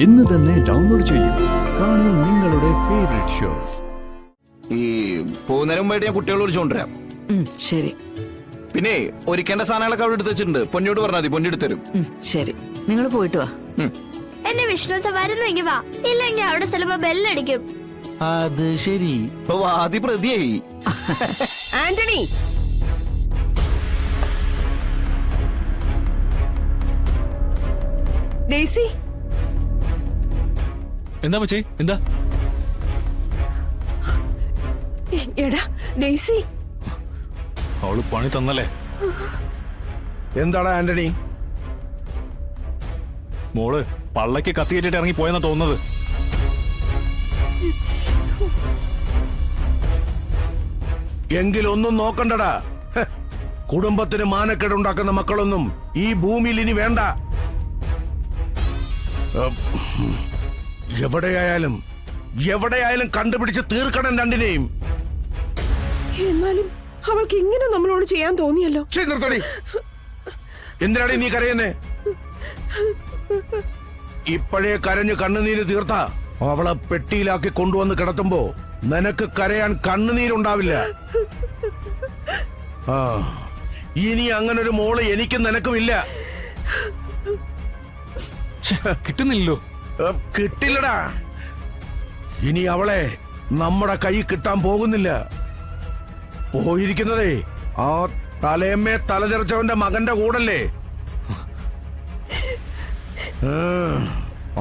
ഇന്ന് തന്നെ ഡൗൺലോഡ് ചെയ്യൂ. കാണൂ നിങ്ങളുടെ ഫേവറേറ്റ് ഷോസ്. ഈ പോകുന്നതിന് മുമ്പായിട്ട് ഞാൻ കുട്ടികളെ വിളിച്ചോണ്ടിരാം. ശരി. പിന്നെ ഒരുക്കേണ്ട സാധനങ്ങളൊക്കെ അവിടെ എടുത്ത് വെച്ചിട്ടുണ്ട്. പൊന്നിയോട് പറഞ്ഞാൽ മതി, പൊന്നി എടുത്തരും. ശരി, നിങ്ങൾ പോയിട്ട് വാ. എന്നെ വിഷ്ണു വരുന്നെങ്കിൽ വാ, ഇല്ലെങ്കിൽ അവിടെ ചിലപ്പോ ബെല്ലടിക്കും. അത് ശരി, ഇപ്പൊ വാദി പ്രതിയായി. ആന്റണി, ഡെയ്സി. എന്താ മച്ചി, എന്താ? എടാ ഡെയ്സി, അവള് പണി തന്നല്ലേ? എന്താടാ ആന്റണി? മോള് പള്ളക്ക് കത്തിയേറ്റിട്ട് ഇറങ്ങി പോയെന്നാ തോന്നുന്നത്. എങ്കിലൊന്നും നോക്കണ്ടടാ. കുടുംബത്തിന് മാനക്കേടുണ്ടാക്കുന്ന മക്കളൊന്നും ഈ ഭൂമിയിൽ ഇനി വേണ്ട. എവിടെയായാലും കണ്ടുപിടിച്ച് തീർക്കണം രണ്ടിനെയും. എന്നാലും അവൾക്ക് ഇങ്ങനെ നമ്മളോട് ചെയ്യാൻ തോന്നിയല്ലോ. നിർത്തടി. എന്തിനാടി നീ കരയുന്നേ? ഇപ്പോഴേ കരഞ്ഞ് കണ്ണുനീര് തീർത്ത അവളെ പെട്ടിയിലാക്കി കൊണ്ടുവന്ന് കിടത്തുമ്പോ നിനക്ക് കരയാൻ കണ്ണുനീരുണ്ടാവില്ല. ആ, ഇനി അങ്ങനൊരു മോള് എനിക്കും നിനക്കും ഇല്ല. കിട്ടുന്നില്ലല്ലോ. കിട്ടില്ലടാ. ഇനി അവളെ നമ്മുടെ കൈ കിട്ടാൻ പോകുന്നില്ല. പോയിരിക്കുന്നതേ ആ തലേമ്മേ തലതെറിച്ചവന്റെ മകന്റെ കൂടല്ലേ.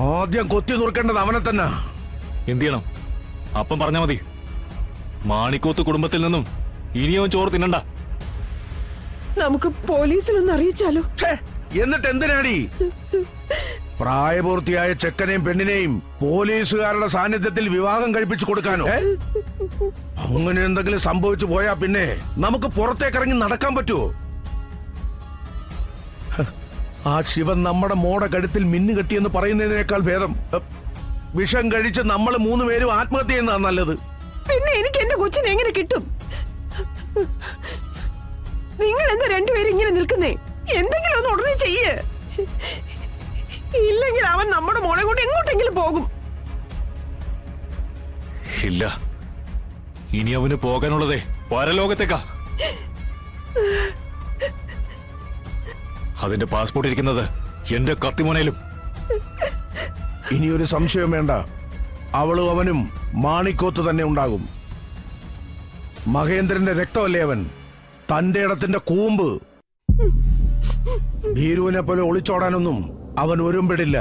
ആദ്യം കൊത്തി നുറുക്കേണ്ടത് അവനെ തന്നെ. എന്ത് ചെയ്യണം? അപ്പം പറഞ്ഞാ മതി. മാണിക്കോത്ത് കുടുംബത്തിൽ നിന്നും ഇനിയവൻ ചോറ് തിന്നണ്ട. നമുക്ക് പോലീസിലൊന്ന് അറിയിച്ചാലോ? എന്നിട്ട് എന്തിനാടി? പ്രായപൂർത്തിയായ ചെക്കനെയും പെണ്ണിനെയും പോലീസുകാരുടെ സാന്നിധ്യത്തിൽ വിവാഹം കഴിപ്പിച്ചു കൊടുക്കാനോ? അങ്ങനെ എന്തെങ്കിലും സംഭവിച്ചു പോയാ പിന്നെ നമുക്ക് പുറത്തേക്കിറങ്ങി നടക്കാൻ പറ്റുമോ? ആ ശിവൻ നമ്മുടെ മോടെ കഴുത്തിൽ മിന്നു കെട്ടിയെന്ന് പറയുന്നതിനേക്കാൾ ഭേദം വിഷം കഴിച്ച് നമ്മൾ 3 പേരും ആത്മഹത്യ ചെയ്യുന്നതാണ് നല്ലത്. പിന്നെ എനിക്ക് എന്റെ കൊച്ചിനെ എങ്ങനെ കിട്ടും? നിങ്ങൾ എന്താ രണ്ടുപേരും ഇങ്ങനെ നിൽക്കുന്നേ? എന്തെങ്കിലും ഒന്ന് ഉടനെ ചെയ്യേ, ഇല്ലെങ്കിൽ അവൻ നമ്മുടെ മോളെ കൊണ്ട് എങ്ങോട്ടെങ്കിലും പോകും. ഇല്ല, ഇനി അവന് പോകാനുള്ളതേ പരലോകത്തേക്കാ. അതിന്റെ പാസ്പോർട്ട് ഇരിക്കുന്നത് എന്റെ കത്തിമോനയിലും. ഇനിയൊരു സംശയം വേണ്ട, അവളും അവനും മാണിക്കോത്ത് തന്നെ ഉണ്ടാകും. മഹേന്ദ്രന്റെ രക്തമല്ലേ അവൻ, തന്റെ ഇടത്തിന്റെ കൂമ്പ്. ഭീരുവിനെ പോലെ ഒളിച്ചോടാനൊന്നും അവൻ ഒരുമ്പിടില്ല.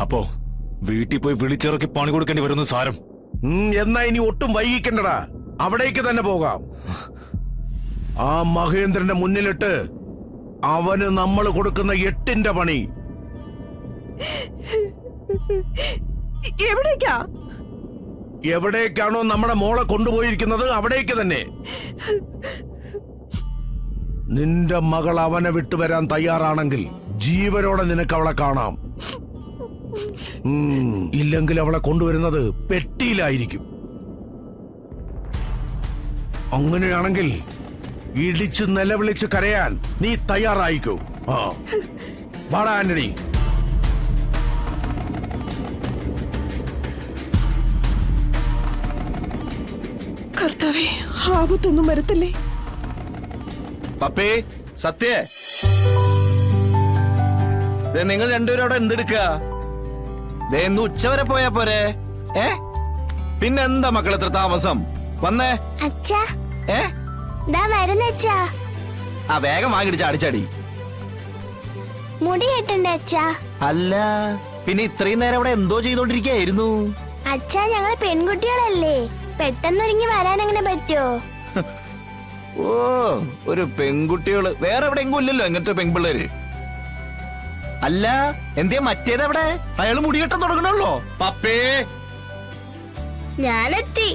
അപ്പോ വീട്ടിൽ പോയി വിളിച്ചിറക്കി പണി കൊടുക്കേണ്ടി വരുന്നു സാരം. എന്നാ ഇനി ഒട്ടും വൈകിക്കണ്ടടാ, അവിടേക്ക് തന്നെ പോകാം. ആ മഹേന്ദ്രന്റെ മുന്നിലിട്ട് അവന് നമ്മൾ കൊടുക്കുന്ന 8ന്റെ പണി. എവിടേക്കാണോ നമ്മുടെ മോളെ കൊണ്ടുപോയിരിക്കുന്നത് അവിടേക്ക് തന്നെ. നിന്റെ മകൾ അവനെ വിട്ടുവരാൻ തയ്യാറാണെങ്കിൽ ജീവനോടെ നിനക്ക് അവളെ കാണാം. ഇല്ലെങ്കിൽ അവളെ കൊണ്ടുവരുന്നത് പെട്ടിയിലായിരിക്കും. അങ്ങനെയാണെങ്കിൽ ഇടിച്ച് നിലവിളിച്ച് കരയാൻ നീ തയ്യാറായിക്കോ. വാടാ ആന്റണി. കർത്താവേ, ആപത്തൊന്നും വരുത്തല്ലേ. പപ്പേ, സത്യേ, നിങ്ങൾ രണ്ടുപേരും അവിടെ എന്തെടുക്കുക? ഇന്ന് ഉച്ചവരെ പോയാ പോരെ? പിന്നെന്താ മക്കൾ എത്ര താമസം? വന്നേ. അച്ഛാ, ഏ വരുന്നച്ചാ. ആ വേഗം വാങ്ങിട്ട് ചാടിച്ചാടി. മുടി കെട്ടണ്ടേ അച്ഛാ? അല്ല, പിന്നെ ഇത്രയും നേരം അവിടെ എന്തോ ചെയ്തോണ്ടിരിക്കായിരുന്നു? അച്ഛാ, ഞങ്ങള് പെൺകുട്ടികളല്ലേ, പെട്ടെന്നൊരുങ്ങി വരാൻ അങ്ങനെ പറ്റോ? ഓ, ഒരു പെൺകുട്ടികള് വേറെ എവിടെയെങ്കിലും ഇല്ലല്ലോ ഇങ്ങനത്തെ പെൺപിള്ളേര്. അല്ല, എന്തേ മറ്റേതെവിടെ? അയാള് മുടികെട്ടാൻ തുടങ്ങണല്ലോ. പപ്പേ, ഞാനെത്തി.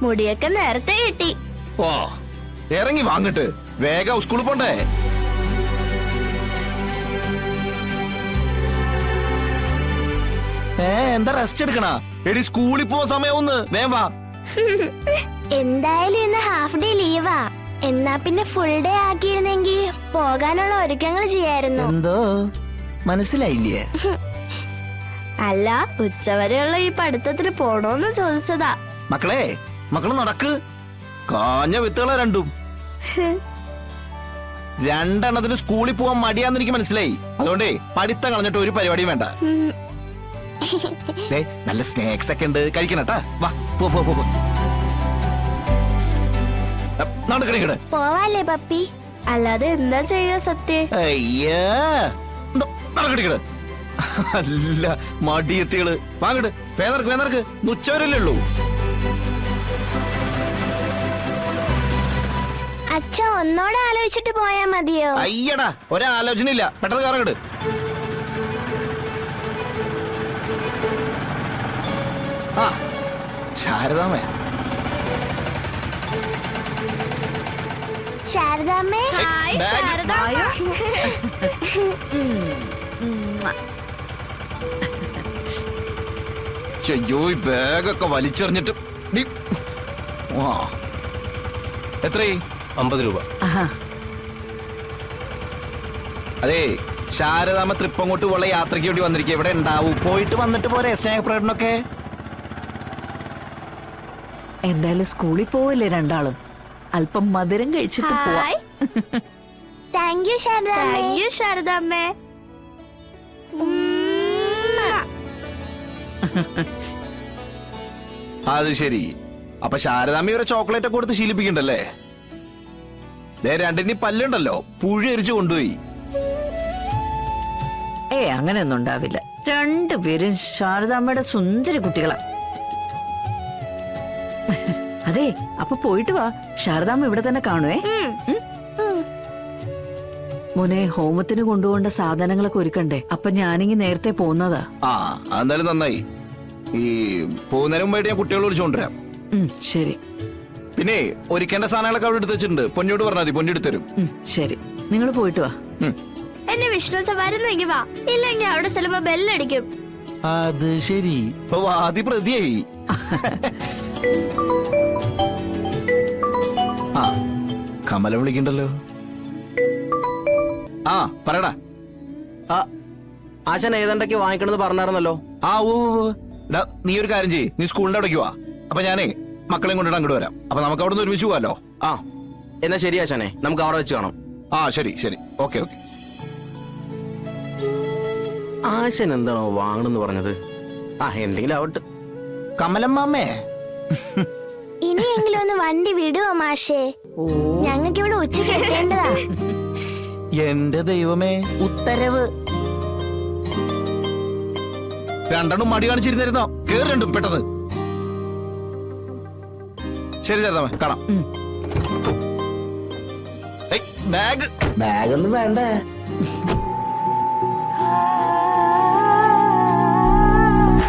മുടിയൊക്കെ നേരത്തെ കെട്ടി. ഓ, ഇറങ്ങി വാങ്ങിട്ട് വേഗം സ്കൂളിൽ പോണ്ടേ? എന്താ റെസ്റ്റ് എടുക്കണ? എടി, സ്കൂളിൽ പോവാൻ സമയം വേഗം വാ. എന്തായാലും ഇന്ന് ഹാഫ് ഡേ ലീവാ. എന്നാ പിന്നെ ഫുൾ ഡേ ആക്കിയിരുന്നെങ്കിൽ പോകാനുള്ള ഒരുക്കങ്ങൾ ചെയ്യായിരുന്നു. എന്തോ മനസ്സിലായില്ലേ? അല്ല, ഉച്ചവരെയുള്ള ഈ പഠിത്തത്തിന് പോണോന്ന് ചോദിച്ചതാ. മക്കളെ മക്കള് നടക്ക്. കാഞ്ഞ വിത്തുകളാ രണ്ടും. രണ്ടെണ്ണത്തിന് സ്കൂളിൽ പോവാൻ മടിയാന്ന് എനിക്ക് മനസ്സിലായി. അതുകൊണ്ടേ പഠിത്തം കളഞ്ഞിട്ട് ഒരു പരിപാടിയും വേണ്ട. ദേ, നല്ല സ്നാക്സ് ഒക്കെ ഉണ്ട്, കഴിക്കണട്ടാ. വാ പോ പോ പോ. നടക്കണേ. പോവാല്ലേ പപ്പി? അല്ലാതെ എന്താ ചെയ്യുക സത്യ? അയ്യാ നടക്കടിക്കട്. അല്ല മടിയെത്തികള് വാങ്ങട്. വേനർക്ക് ഉച്ചവരല്ലേ ഉള്ളൂ. അച്ഛ ഒന്നോടെ ആലോചിച്ചിട്ട് പോയാ മതിയോ? അയ്യടാ ഒരാലോചന ഇല്ല, പെട്ടെന്ന് കറങ്ങട്. ആ ശാരദാമേ. ശാരദാമ്മേ. ഹായ്, ശാരദാമ്മ. അയ്യോ ഈ ബാഗൊക്കെ വലിച്ചെറിഞ്ഞിട്ട് എത്രയായി? 50 രൂപ. അതെ ശാരദാമ്മ തൃപ്പങ്ങോട്ട് ഉള്ള യാത്രയ്ക്ക് വേണ്ടി വന്നിരിക്കുക. ഇവിടെ ഉണ്ടാവും, പോയിട്ട് വന്നിട്ട് പോരെ സ്നേഹപ്രകടനമൊക്കെ. എന്തായാലും സ്കൂളിൽ പോവല്ലേ രണ്ടാളും? അല്പം മധുരം കഴിച്ചിട്ട് പോവാം. ഹായ്. താങ്ക് യു ശാരദാമ്മേ. താങ്ക് യു ശാരദാമ്മേ. അത് ശരി. അപ്പൊ ശാരദാമ്മ ഒരു ചോക്ലേറ്റ് ഒക്കെ കൊടുത്ത് ശീലിപ്പിക്കണ്ടല്ലേ? രണ്ടിനി പല്ലുണ്ടല്ലോ, പുഴ എരിച്ചു കൊണ്ടുപോയി. അങ്ങനെയൊന്നും ഉണ്ടാവില്ല. രണ്ടുപേരും ശാരദാമ്മയുടെ സുന്ദരി കുട്ടികളാ. അതെ, അപ്പൊ പോയിട്ട് വാ. ശാരദാമ്മ ഇവിടെ തന്നെ കാണുവേ. മോനെ, ഹോമത്തിന് കൊണ്ടുപോകേണ്ട സാധനങ്ങളൊക്കെ ഒരുക്കണ്ടേ? അപ്പൊ ഞാനിങ്ങി നേരത്തെ പോന്നതാ. ആ എന്തായാലും നന്നായി. ഈ പോകുന്നതിന് മുമ്പായിട്ട് ഞാൻ കുട്ടികളെ വിളിച്ചുകൊണ്ടുവരാം. ശരി. പിന്നെ ഒരുക്കേണ്ട സാധനങ്ങളൊക്കെ അവിടെ എടുത്ത് വെച്ചിട്ടുണ്ട്. പൊന്നിയോട് പറഞ്ഞാൽ മതി, പൊന്നി എടുത്തരും. ശരി, നിങ്ങൾ പോയിട്ട് വാ. എന്നെ വിഷ്ണു വരുന്നെങ്കി വാ, ഇല്ലെങ്കിൽ അവിടെ ചിലപ്പോ ബെല്ലടിക്കും. അത് ശരി. ഇപ്പൊ വാദി പ്രതിയായി. ആ കമല വിളിക്കണ്ടല്ലോ. ആ പറയടാ. ആശാൻ ഏതാണ്ടൊക്കെ വാങ്ങിക്കണമെന്ന് പറഞ്ഞായിരുന്നല്ലോ. ആ ഓ നീ ഒരു കാര്യം ചെയ്യ്, നീ സ്കൂളിന്റെ അവിടേക്ക് വാ. അപ്പൊ ഞാനേ മക്കളെയും കൊണ്ടിട്ട് അങ്ങോട്ട് വരാം. അപ്പൊ നമുക്ക് അവിടെ നിന്ന് ഒരുമിച്ച് പോവാലോ. ആ എന്നാ ശരി ആശാനെ, നമുക്ക് അവിടെ വെച്ച് കാണാം. ആ ശരി ശരി, ഓക്കെ ഓക്കെ. ആശാൻ എന്താണോ വാങ്ങണമെന്ന് പറഞ്ഞത്? ആ എന്തെങ്കിലും ആവട്ടെ. കമലമ്മാമ്മേ, ഇനിയെങ്കിലും ഒന്ന് വണ്ടി വിടുവോ മാഷേ? ഞങ്ങൾക്ക് ഇവിടെ ഉച്ചയ്ക്ക് എത്തേണ്ടതാ. എന്റെ ദൈവമേ, ഉത്തരവ്. രണ്ടെണ്ണം മടി കാണിച്ചിരുന്നിരുന്നോ? കേറി രണ്ടും പെട്ടെന്ന്. ശരി ചേർത്താമേ, കാണാം. ബാഗ് ബാഗൊന്നും വേണ്ട.